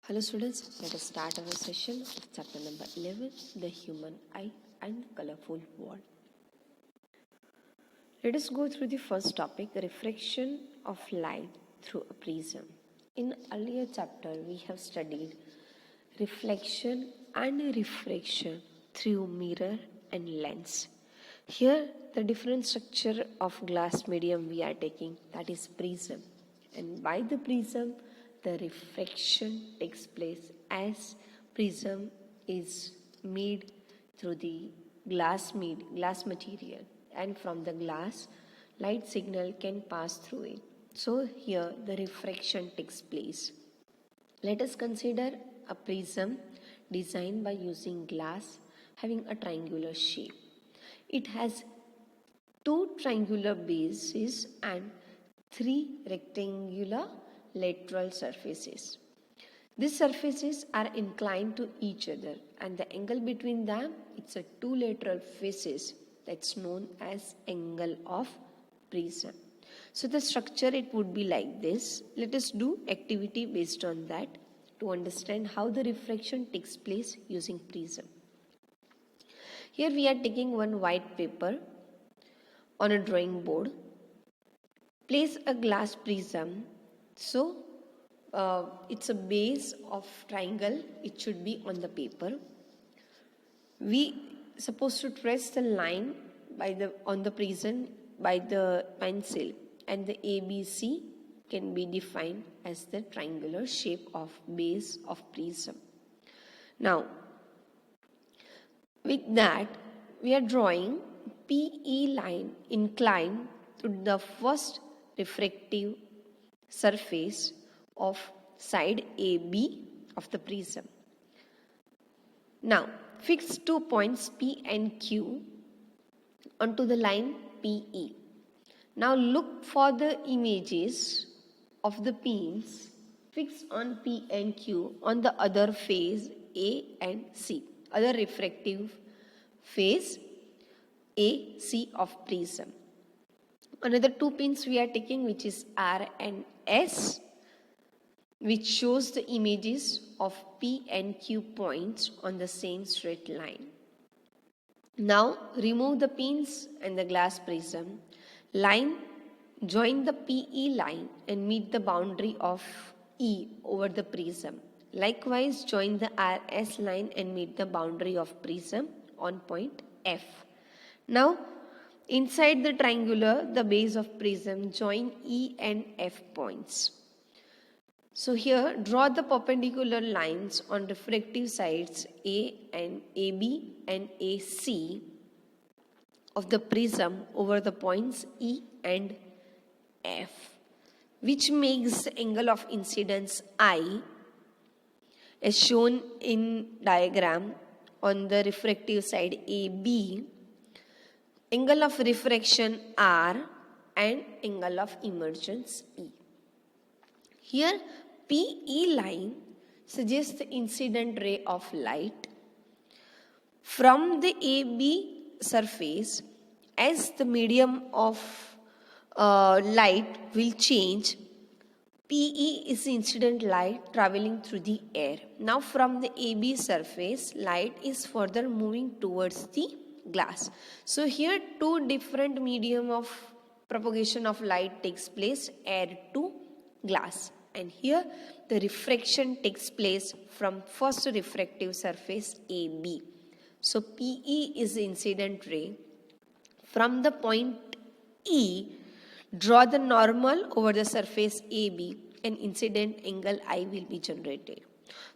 Hello students, let us start our session of chapter number 11, the human eye and colorful world. Let us go through the first topic, refraction of light through a prism. In earlier chapter, we have studied reflection and refraction through mirror and lens. Here, the different structure of glass medium we are taking, that is prism. And by the prism, the refraction takes place as prism is made through the glass material, and from the glass light signal can pass through it. So here the refraction takes place. Let us consider a prism designed by using glass having a triangular shape. It has two triangular bases and three rectangular lateral surfaces. These surfaces are inclined to each other, and the angle between them, it's a two lateral faces, that's known as angle of prism. So the structure, it would be like this. Let us do activity based on that to understand how the refraction takes place using prism. Here we are taking one white paper on a drawing board. Place a glass prism. So it's a base of triangle, it should be on the paper. We supposed to trace the line on the prism by the pencil, and the ABC can be defined as the triangular shape of base of prism. Now with that, we are drawing PE line inclined to the first refractive surface of side AB of the prism. Now fix 2 points P and Q onto the line PE. Now look for the images of the pins fixed on P and Q on the other face A and C, other refractive face A, C of prism. Another two pins we are taking, which is R and S, which shows the images of P and Q points on the same straight line. Now remove the pins and the glass prism. Line, join the PE line and meet the boundary of E over the prism. Likewise, join the RS line and meet the boundary of prism on point F. Now inside the triangular, the base of prism, join E and F points. So here, draw the perpendicular lines on refractive sides A and AB and AC of the prism over the points E and F, which makes the angle of incidence I, as shown in diagram on the refractive side AB, angle of refraction R, and angle of emergence E. Here PE line suggests the incident ray of light from the AB surface. As the medium of light will change, PE is incident light traveling through the air. Now from the AB surface, light is further moving towards the glass. So here two different medium of propagation of light takes place, air to glass. And here the refraction takes place from first refractive surface AB. So PE is the incident ray. From the point E, draw the normal over the surface AB, and incident angle I will be generated.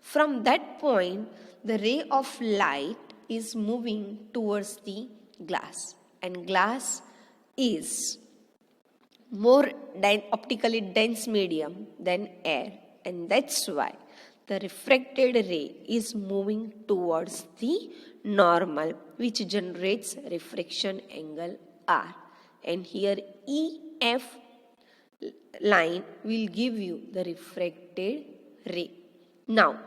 From that point, the ray of light is moving towards the glass, and glass is more optically dense medium than air, and that's why the refracted ray is moving towards the normal, which generates refraction angle R. And here EF line will give you the refracted ray. Now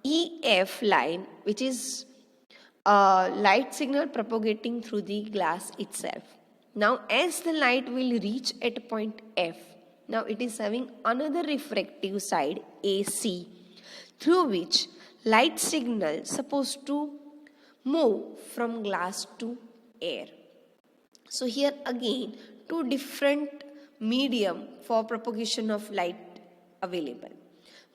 EF line, which is a light signal propagating through the glass itself. Now as the light will reach at point F, now it is having another refractive side AC. through which light signal supposed to move from glass to air. So here again two different medium for propagation of light available.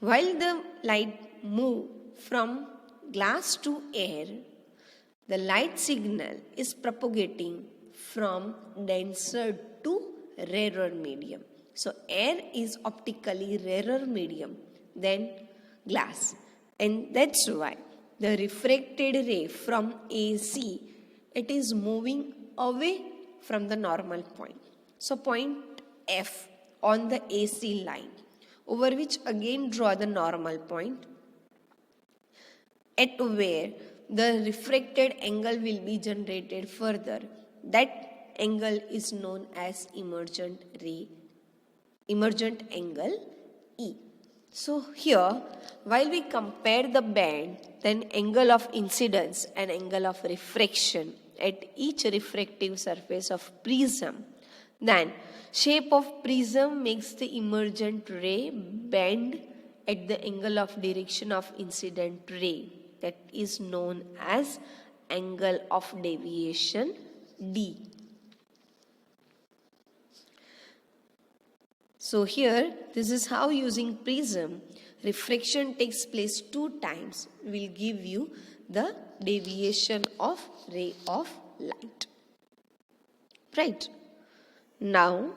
While the light move from glass to air, the light signal is propagating from denser to rarer medium. So air is optically rarer medium than glass, and that's why the refracted ray from AC, it is moving away from the normal point. So point F on the AC line, over which again draw the normal point, at where the refracted angle will be generated further. That angle is known as emergent angle E. So here, while we compare the band, then angle of incidence and angle of refraction at each refractive surface of prism, then shape of prism makes the emergent ray bend at the angle of direction of incident ray, that is known as angle of deviation D. So here, this is how using prism, refraction takes place 2 times, will give you the deviation of ray of light. Right. Now,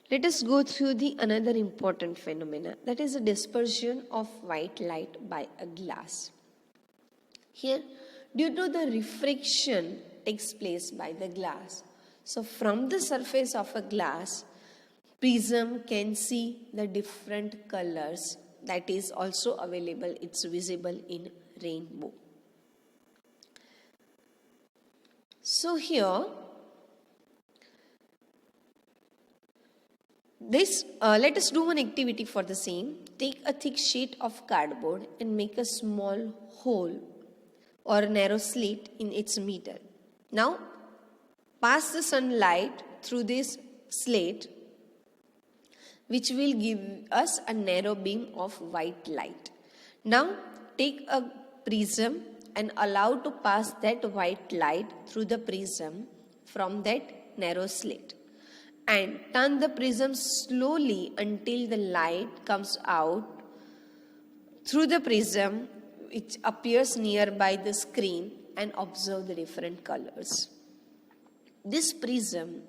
let us go through the another important phenomena, that is the dispersion of white light by a glass. Here, due to the refraction takes place by the glass, so from the surface of a glass, prism can see the different colors that is also available, it's visible in rainbow. So here, let us do one activity for the same. Take a thick sheet of cardboard and make a small hole or a narrow slit in its middle. Now, pass the sunlight through this slit, which will give us a narrow beam of white light. Now, take a prism and allow to pass that white light through the prism from that narrow slit. And turn the prism slowly until the light comes out through the prism, which appears nearby the screen, and observe the different colors. This prism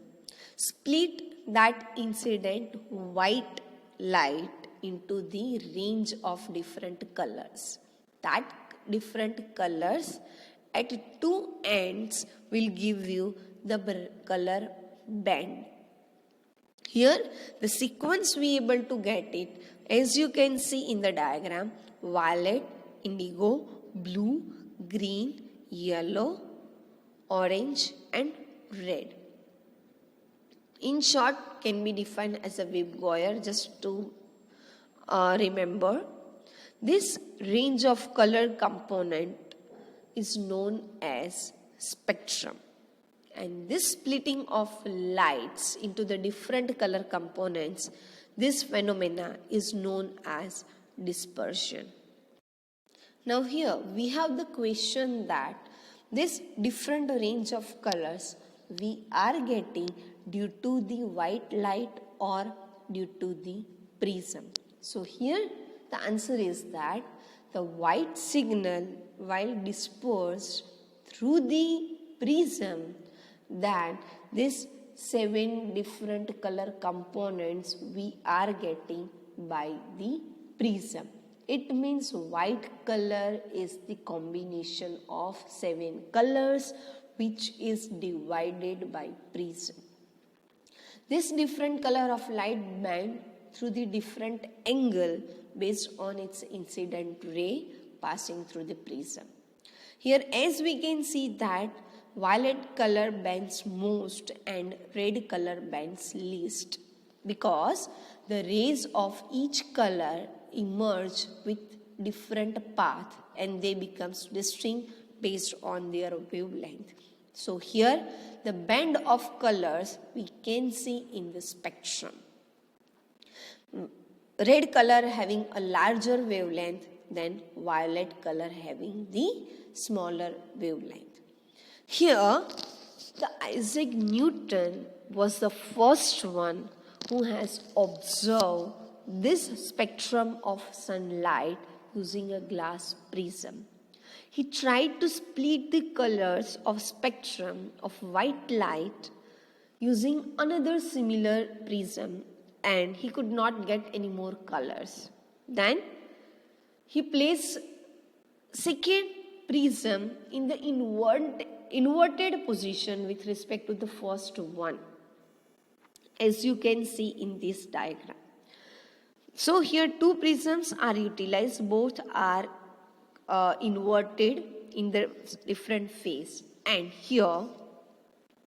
split that incident white light into the range of different colors. That different colors at 2 ends will give you the color band. Here, the sequence we able to get it, as you can see in the diagram, violet, indigo, blue, green, yellow, orange and red. In short, can be defined as a waveguide, just to remember. This range of color component is known as spectrum. And this splitting of lights into the different color components, this phenomena is known as dispersion. Now here we have the question that this different range of colors we are getting due to the white light or due to the prism. So here the answer is that the white signal, while dispersed through the prism, that these 7 different color components we are getting by the prism. It means white color is the combination of 7 colors which is divided by prism. This different color of light band through the different angle based on its incident ray passing through the prism. Here, as we can see that violet color bends most and red color bends least, because the rays of each color emerge with different path and they becomes distinct based on their wavelength. So here the band of colors we can see in the spectrum. red color having a larger wavelength than violet color having the smaller wavelength. Here, the Isaac Newton was the first one who has observed this spectrum of sunlight using a glass prism. He tried to split the colors of spectrum of white light using another similar prism, and he could not get any more colors. Then he placed second prism in the inverted position with respect to the first one, as you can see in this diagram. So here two prisms are utilized, both are inverted in the different phase, and here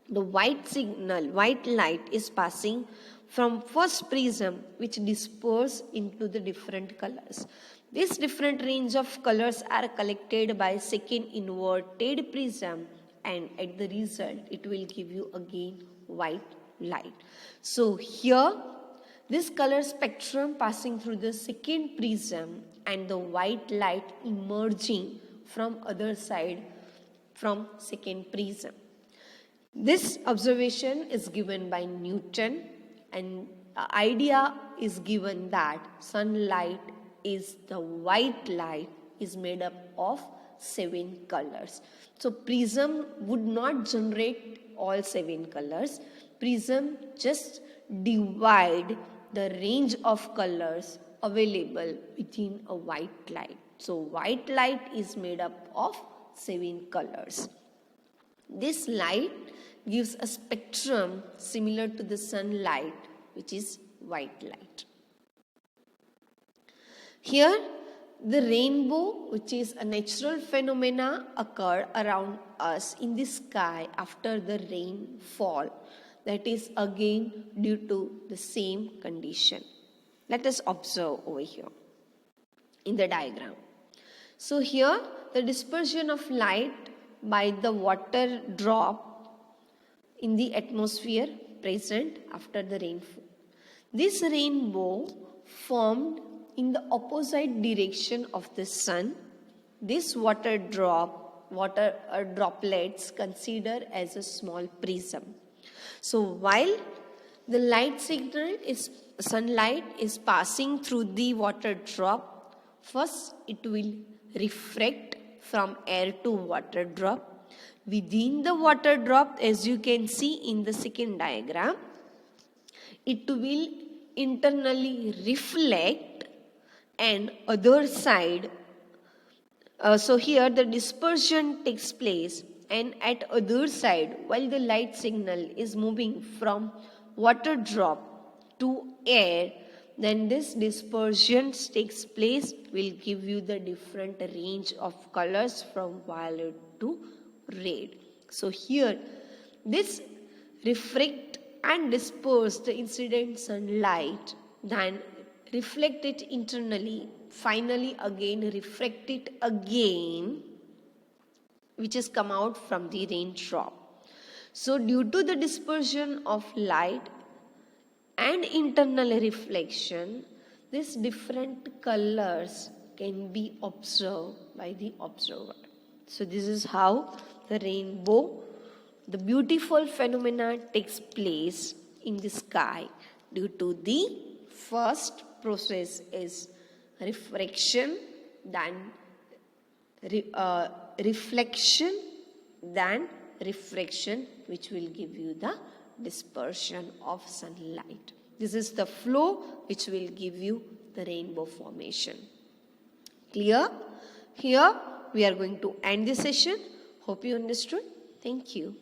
the white light is passing from first prism, which disperse into the different colors. This different range of colors are collected by second inverted prism, and at the result it will give you again white light. So here this color spectrum passing through the second prism and the white light emerging from other side from second prism. This observation is given by Newton, and the idea is given that sunlight is the white light is made up of 7 colors. So prism would not generate all 7 colors. Prism just divide the range of colors available within a white light. So white light is made up of 7 colors. This light gives a spectrum similar to the sunlight, which is white light. Here the rainbow, which is a natural phenomena, occur around us in the sky after the rainfall. That is again due to the same condition. Let us observe over here in the diagram. So here the dispersion of light by the water drop in the atmosphere present after the rainfall. This rainbow formed in the opposite direction of the sun. This water droplets considered as a small prism. So while the sunlight is passing through the water drop, first it will refract from air to water drop. Within the water drop, as you can see in the second diagram, it will internally reflect, and other side. So here the dispersion takes place, and at other side, while the light signal is moving from water drop to air, then this dispersion takes place, will give you the different range of colors from violet to red. So here this refract and disperse the incident sunlight, then reflect it internally, finally again refract it again, which has come out from the raindrop. So due to the dispersion of light and internal reflection, these different colors can be observed by the observer. So this is how the rainbow, the beautiful phenomena, takes place in the sky. Due to the first process is refraction, then reflection, then refraction, which will give you the dispersion of sunlight. This is the flow which will give you the rainbow formation. Clear? Here we are going to end this session. Hope you understood. Thank you.